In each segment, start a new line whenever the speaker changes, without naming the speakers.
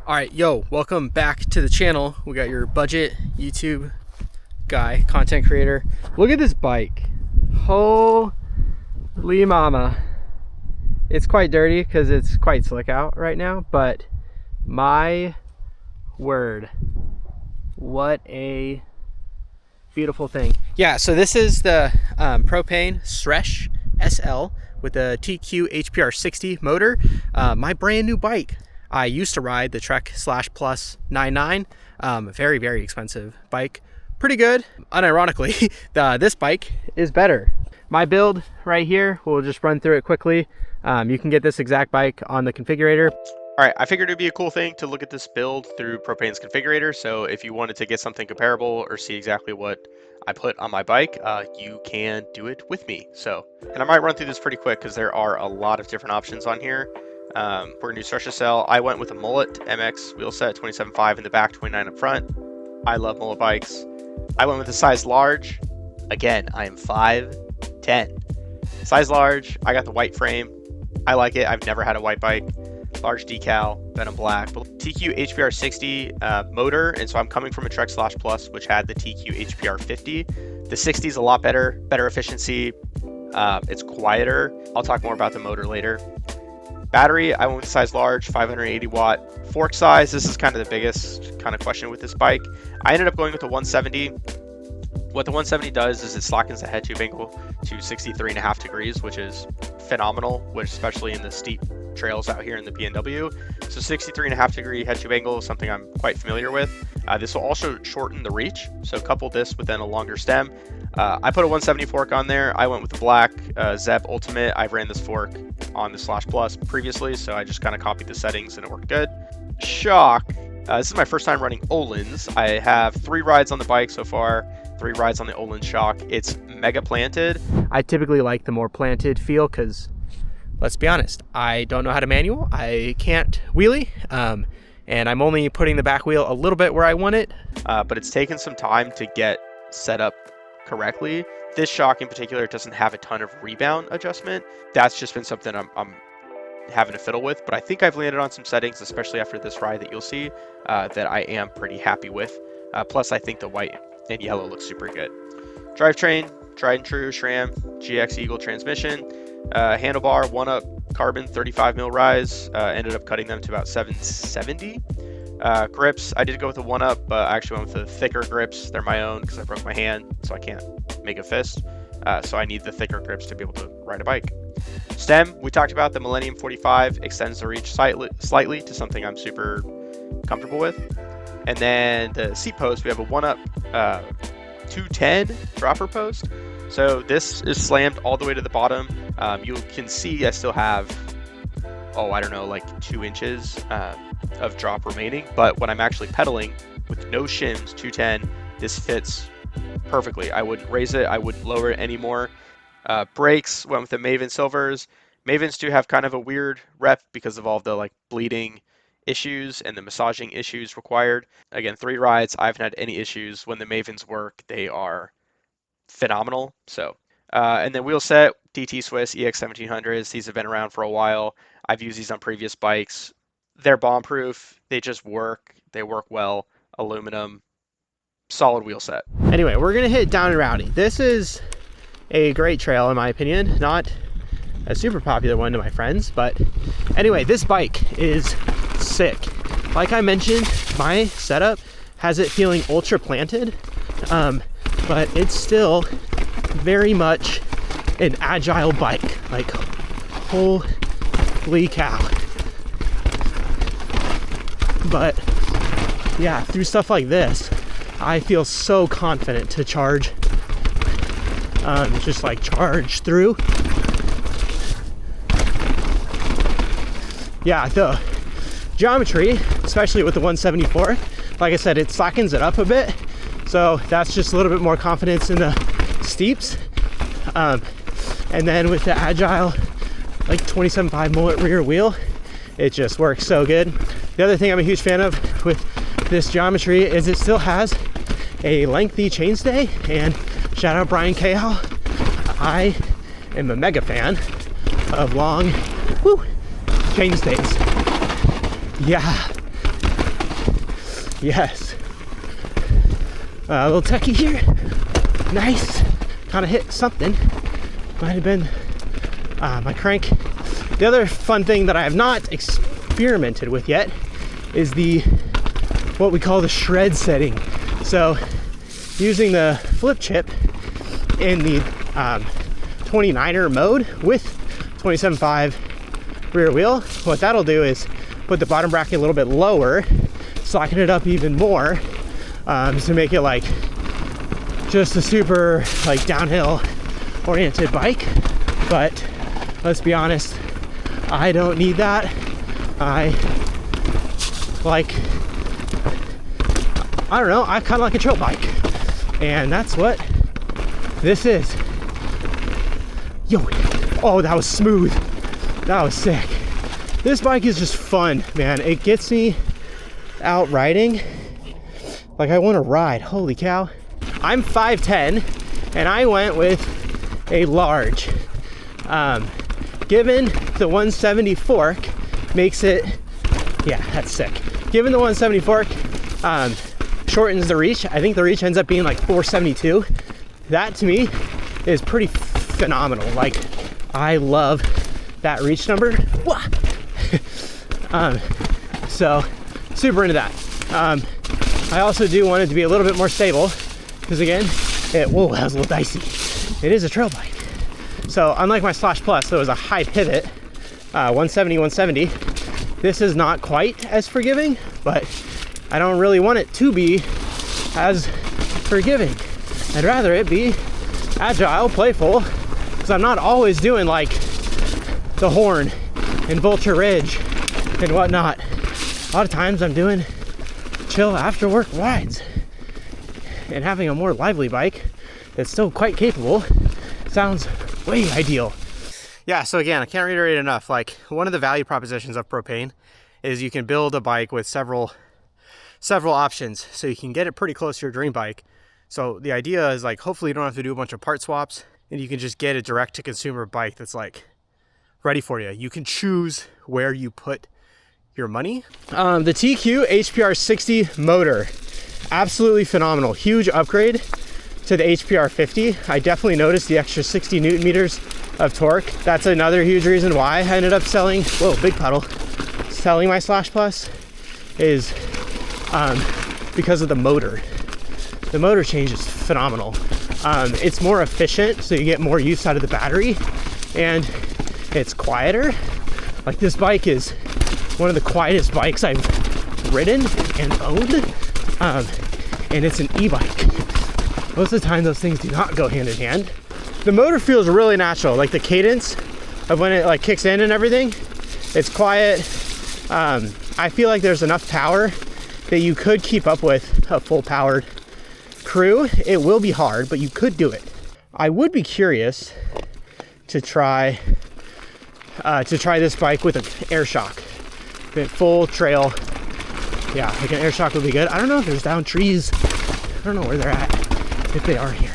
All right, yo, welcome back to the channel. We got your budget YouTube guy, content creator. Look at this bike. Holy mama. It's quite dirty because it's quite slick out right now, but my word, what a beautiful thing. Yeah, so this is the Propain Sresh SL with the TQ HPR 60 motor. My brand new bike. I used to ride the Trek /Plus 99, very, very expensive bike. Pretty good. Unironically, this bike is better. My build right here, we'll just run through it quickly. You can get this exact bike on the configurator.
All right, I figured it'd be a cool thing to look at this build through Propain's configurator. So if you wanted to get something comparable or see exactly what I put on my bike, you can do it with me. And I might run through this pretty quick because there are a lot of different options on here. We're gonna do Sresh SL. I went with a mullet MX wheel set, 27.5 in the back, 29 up front. I love mullet bikes. I went with a size large. Again, I am 5'10". Size large. I got the white frame. I like it. I've never had a white bike. Large decal, Venom black. TQ HPR 60 motor, and so I'm coming from a Trek /Plus, which had the TQ HPR 50. The 60 is a lot better efficiency. It's quieter. I'll talk more about the motor later. Battery, I went with size large, 580 watt. Fork size, this is kind of the biggest kind of question with this bike. I ended up going with the 170. What the 170 does is it slackens the head tube angle to 63.5 degrees, which is phenomenal, especially in the steep trails out here in the PNW. So 63.5 degree head tube angle is something I'm quite familiar with. This will also shorten the reach, so couple this with then a longer stem. I put a 170 fork on there. I went with the black Zeb Ultimate. I've ran this fork on the /Plus previously, so I just kind of copied the settings and it worked good. Shock. This is my first time running Öhlins. I have 3 rides on the bike so far, 3 rides on the Öhlins shock. It's mega planted.
I typically like the more planted feel because, let's be honest, I don't know how to manual. I can't wheelie, and I'm only putting the back wheel a little bit where I want it.
But it's taken some time to get set up correctly. This shock in particular doesn't have a ton of rebound adjustment. That's just been something I'm having to fiddle with, but I think I've landed on some settings, especially after this ride that you'll see, that I am pretty happy with. Plus, I think the white and yellow looks super good. Drivetrain, tried and true SRAM GX Eagle transmission. Handlebar, 1-up carbon 35 mil rise. Ended up cutting them to about 770. Grips, I did go with a 1-up, but I actually went with the thicker grips. They're my own because I broke my hand, so I can't make a fist. So I need the thicker grips to be able to ride a bike. Stem, we talked about the Millennium 45, extends the reach slightly to something I'm super comfortable with. And then the seat post, we have a 1-up 210 dropper post. So this is slammed all the way to the bottom. You can see I still have, I don't know, like 2 inches of drop remaining. But when I'm actually pedaling with no shims, 210, this fits perfectly. I wouldn't raise it. I wouldn't lower it anymore. Brakes, went with the Maven Silvers. Mavens do have kind of a weird rep because of all the like bleeding issues and the massaging issues required. Again, 3 rides, I haven't had any issues. When the Mavens work, they are phenomenal. So, and then wheel set, DT Swiss EX 1700s. These have been around for a while. I've used these on previous bikes. They're bomb proof. They just work. They work well. Aluminum, solid wheel set.
Anyway, we're gonna hit Down and Rowdy. This is a great trail in my opinion. Not a super popular one to my friends, but anyway, this bike is sick. Like I mentioned, my setup has it feeling ultra planted, but it's still very much an agile bike. Like, holy cow. But yeah, through stuff like this, I feel so confident to charge, just like charge through. Yeah, the geometry, especially with the 174, like I said, it slackens it up a bit. So that's just a little bit more confidence in the steeps. And then with the agile, like 27.5 mullet rear wheel, it just works so good. The other thing I'm a huge fan of with this geometry is it still has a lengthy chainstay, and shout out Brian Cahill. I am a mega fan of long chainstays. Yeah, yes. A little techie here. Nice. Kind of hit something. Might have been my crank. The other fun thing that I have not experimented with yet is what we call the shred setting. So using the flip chip in the 29er mode with 27.5 rear wheel, what that'll do is put the bottom bracket a little bit lower, slacken it up even more, to make it like just a super like downhill oriented bike. But let's be honest, I don't need that. I don't know, I kind of like a trail bike, and that's what this is. Yo, oh, that was smooth. That was sick. This bike is just fun, man. It gets me out riding like I want to ride. Holy cow. I'm 5'10", and I went with a large. Given the 170 fork makes it, yeah, that's sick. Given the 170 fork shortens the reach. I think the reach ends up being like 472. That to me is pretty phenomenal. Like, I love that reach number. So super into that. I also do want it to be a little bit more stable because again, that was a little dicey. It is a trail bike. So unlike my Slash Plus, that was a high pivot, 170, 170. This is not quite as forgiving, but I don't really want it to be as forgiving. I'd rather it be agile, playful, because I'm not always doing like the Horn and Vulture Ridge and whatnot. A lot of times I'm doing chill after work rides, and having a more lively bike that's still quite capable sounds way ideal. Yeah, so again, I can't reiterate enough, like one of the value propositions of Propain is you can build a bike with several options, so you can get it pretty close to your dream bike. So the idea is like, hopefully you don't have to do a bunch of part swaps, and you can just get a direct to consumer bike that's like ready for you. You can choose where you put your money. The TQ HPR 60 motor, absolutely phenomenal. Huge upgrade to the HPR 50. I definitely noticed the extra 60 Newton meters of torque. That's another huge reason why I ended up selling, whoa, big puddle, selling my Slash Plus is because of the motor. The motor change is phenomenal. It's more efficient, so you get more use out of the battery, and it's quieter. Like, this bike is one of the quietest bikes I've ridden and owned, and it's an e-bike. Most of the time those things do not go hand in hand. The motor feels really natural, like the cadence of when it like kicks in and everything, it's quiet. I feel like there's enough power that you could keep up with a full powered crew. It will be hard, but you could do it. I would be curious to try this bike with an air shock. Full trail, yeah, like an air shock would be good. I don't know if there's down trees. I don't know where they're at, if they are here.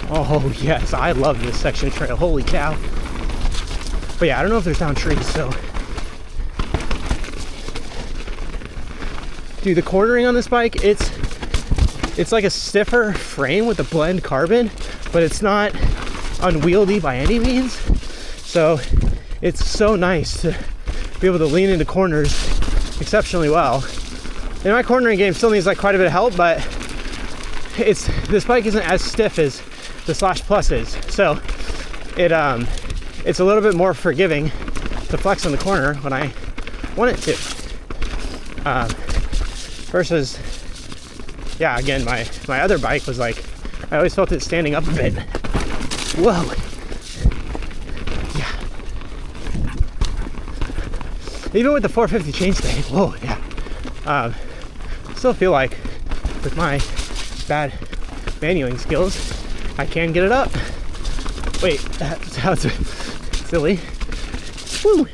Oh yes, I love this section of trail, holy cow. But yeah, I don't know if there's down trees, so. Dude, the cornering on this bike, it's like a stiffer frame with a blend carbon, but it's not unwieldy by any means. So it's so nice to be able to lean into corners exceptionally well. And my cornering game still needs like quite a bit of help, but this bike isn't as stiff as the Slash Plus is. So it's a little bit more forgiving to flex on the corner when I want it to. Versus, yeah, again, my other bike was like, I always felt it standing up a bit. Whoa. Yeah. Even with the 450 chainstay, whoa, yeah. Still feel like with my bad manualing skills, I can get it up. Wait, that sounds silly. Woo!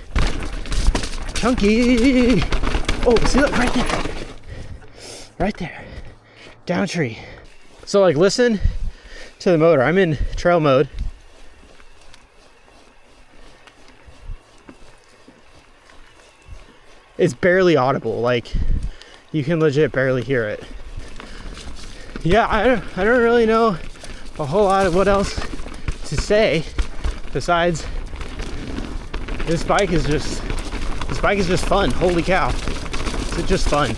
Chunky! Oh, see, look, right there. Right there. Down tree. So, like, listen to the motor. I'm in trail mode. it's barely audible. Like, you can legit barely hear it. Yeah, I don't really know a whole lot of what else to say besides this bike is just fun. Holy cow, it's just fun.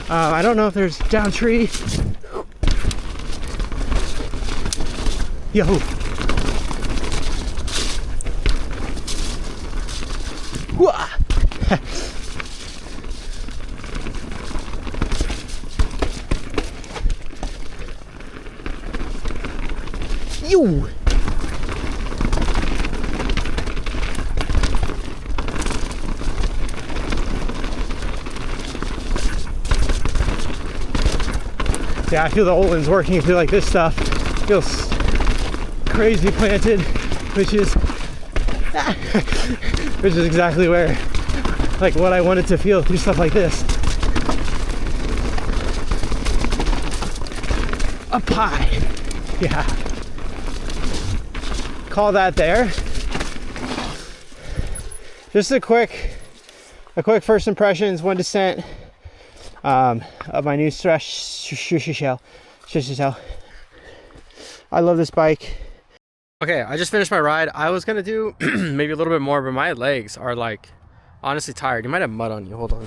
I don't know if there's down tree. Yo. Whoa. You. Yeah, I feel the Olin's working through like this stuff. Feels crazy planted, which is exactly where, like, what I wanted to feel through stuff like this. Up high. Yeah. Call that there. Just a quick first impressions, one descent of my new Sresh SL. I love this bike. Okay, I just finished my ride. I was gonna do maybe a little bit more, but my legs are like honestly tired. You might have mud on you. Hold on.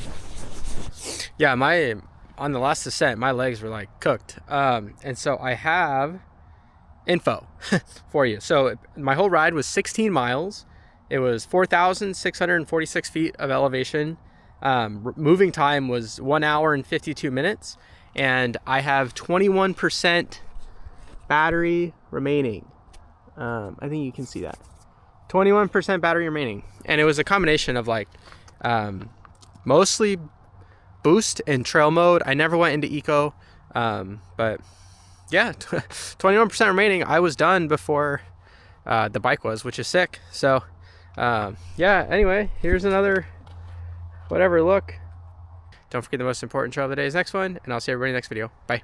Yeah, on the last descent, my legs were like cooked. And so I have info for you. So my whole ride was 16 miles. It was 4,646 feet of elevation. Moving time was 1 hour and 52 minutes. And I have 21% battery remaining. I think you can see that. 21% battery remaining. And it was a combination of like mostly boost and trail mode. I never went into eco, but yeah, 21% remaining. I was done before the bike was, which is sick. So yeah, anyway, here's another whatever look. Don't forget the most important trail of the day is next one, and I'll see everybody in the next video. Bye.